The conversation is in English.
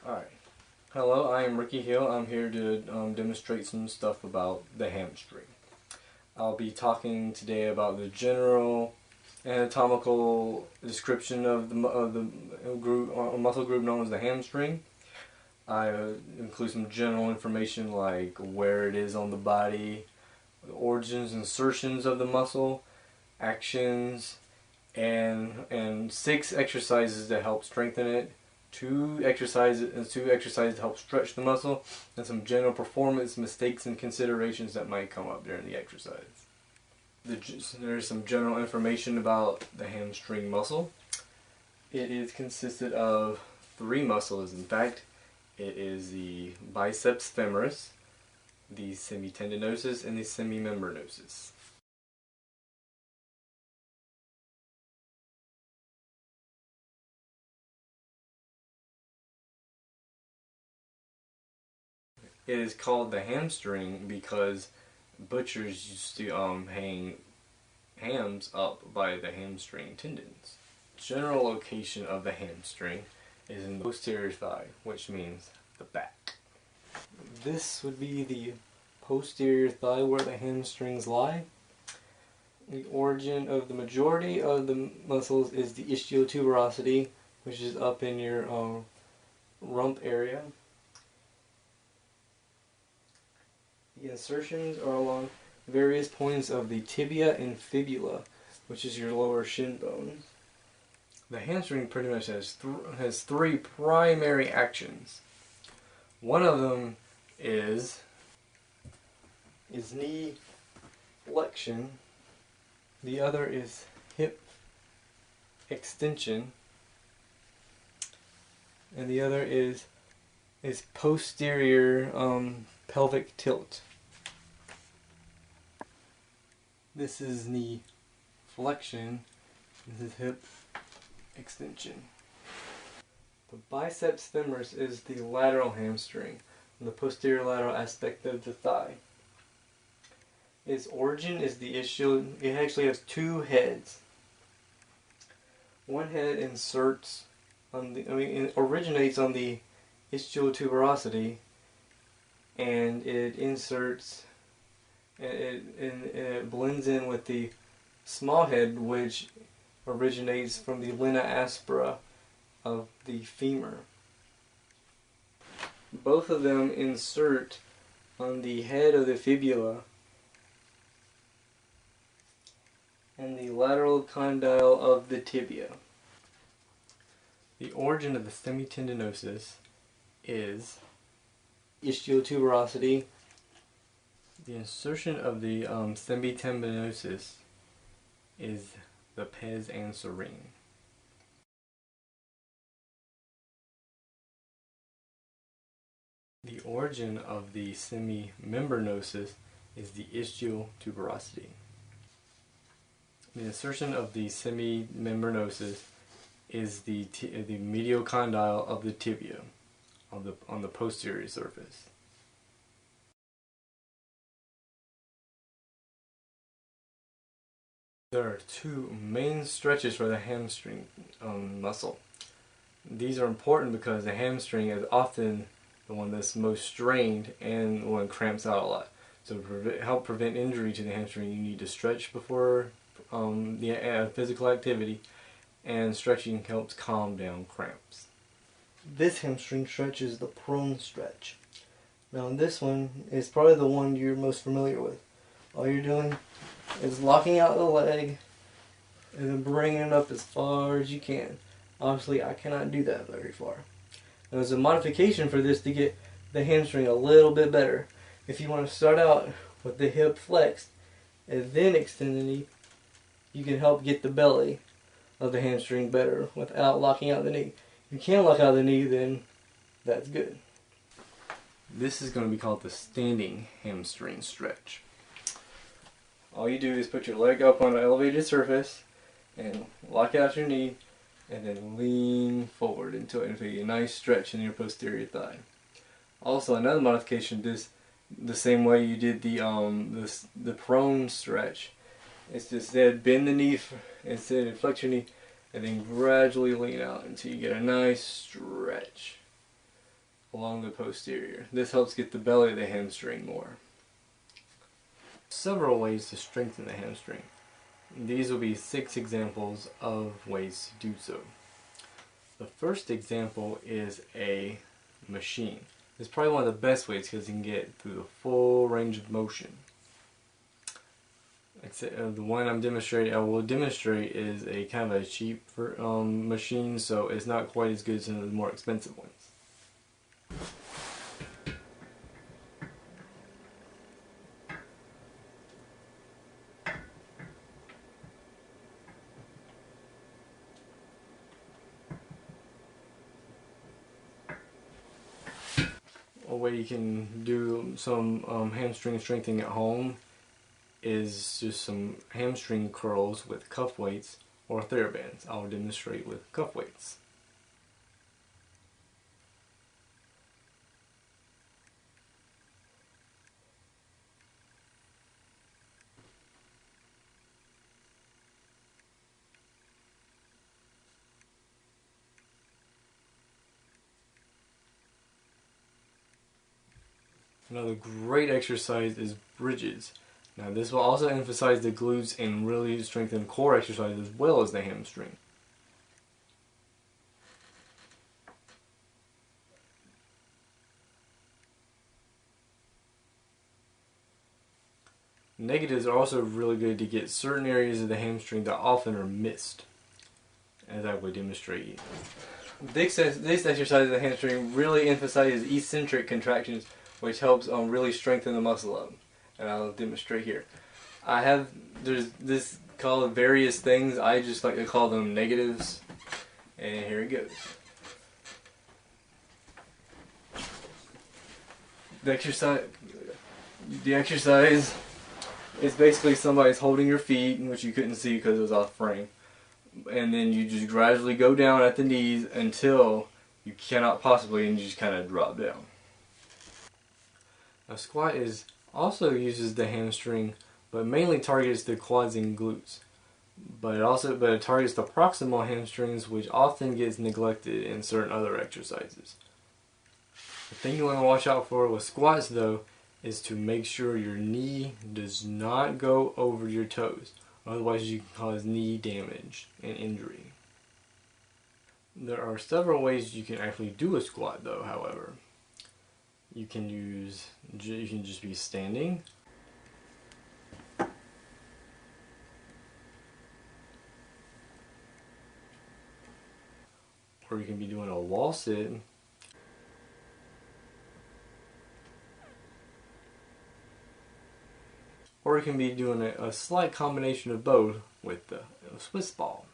Alright. Hello, I am Ricky Hill. I'm here to demonstrate some stuff about the hamstring. I'll be talking today about the general anatomical description of the muscle group known as the hamstring. I include some general information like where it is on the body, the origins and insertions of the muscle, actions, and 6 exercises to help strengthen it. Two exercises to help stretch the muscle, and some general performance mistakes and considerations that might come up during the exercise. There's some general information about the hamstring muscle. It is consisted of 3 muscles. In fact, it is the biceps femoris, the semitendinosus, and the semimembranosus. It is called the hamstring because butchers used to hang hams up by the hamstring tendons. General location of the hamstring is in the posterior thigh, which means the back. This would be the posterior thigh where the hamstrings lie. The origin of the majority of the muscles is the ischial-tuberosity, which is up in your rump area. The insertions are along various points of the tibia and fibula, which is your lower shin bones. The hamstring pretty much has 3 primary actions. One of them is knee flexion. The other is hip extension, and the other is posterior pelvic tilt. This is knee flexion. This is hip extension. The biceps femoris is the lateral hamstring, the posterior lateral aspect of the thigh. Its origin is the ischial. It actually has 2 heads. One head inserts on it originates on the ischial-tuberosity, and it inserts. It blends in with the small head, which originates from the linea aspera of the femur. Both of them insert on the head of the fibula and the lateral condyle of the tibia. The origin of the semitendinosus is ischial-tuberosity. The insertion of the semitendinosus is the pes anserine. The origin of the semimembranosus is the ischial-tuberosity. The insertion of the semimembranosus is the medial condyle of the tibia on the posterior surface. There are 2 main stretches for the hamstring muscle. These are important because the hamstring is often the one that's most strained and the one cramps out a lot. So to help prevent injury to the hamstring, you need to stretch before the physical activity, and stretching helps calm down cramps. This hamstring stretch is the prone stretch. Now this one is probably the one you're most familiar with. All you're doing is locking out the leg and then bringing it up as far as you can. Obviously, I cannot do that very far. Now, there's a modification for this to get the hamstring a little bit better. If you want to start out with the hip flexed and then extend the knee, you can help get the belly of the hamstring better without locking out the knee. If you can't lock out the knee, then that's good. This is going to be called the standing hamstring stretch. All you do is put your leg up on an elevated surface and lock out your knee, and then lean forward until you get a nice stretch in your posterior thigh. Also, another modification is the same way you did the prone stretch. It's just that bend the knee instead of flex your knee, and then gradually lean out until you get a nice stretch. along the posterior. This helps get the belly of the hamstring more. Several ways to strengthen the hamstring. These will be 6 examples of ways to do so. The first example is a machine. It's probably one of the best ways because you can get through the full range of motion. The one I will demonstrate is a kind of a cheap machine, so it's not quite as good as some of the more expensive ones. A way you can do some hamstring strengthening at home is just some hamstring curls with cuff weights or TheraBands. I'll demonstrate with cuff weights. Another great exercise is bridges. Now this will also emphasize the glutes and really strengthen core exercise as well as the hamstring. Negatives are also really good to get certain areas of the hamstring that often are missed, as I will demonstrate. This exercise of the hamstring really emphasizes eccentric contractions, which helps really strengthen the muscle up. And I'll demonstrate here. There's this called various things. I just like to call them negatives. And here it goes. The exercise is basically somebody's holding your feet, which you couldn't see because it was off frame. And then you just gradually go down at the knees until you cannot possibly, and you just kind of drop down. A squat also uses the hamstring, but mainly targets the quads and glutes. But it targets the proximal hamstrings, which often gets neglected in certain other exercises. The thing you want to watch out for with squats, though, is to make sure your knee does not go over your toes. Otherwise, you can cause knee damage and injury. There are several ways you can actually do a squat, though. However, you can just be standing, or you can be doing a wall sit, or you can be doing a slight combination of both with the Swiss ball.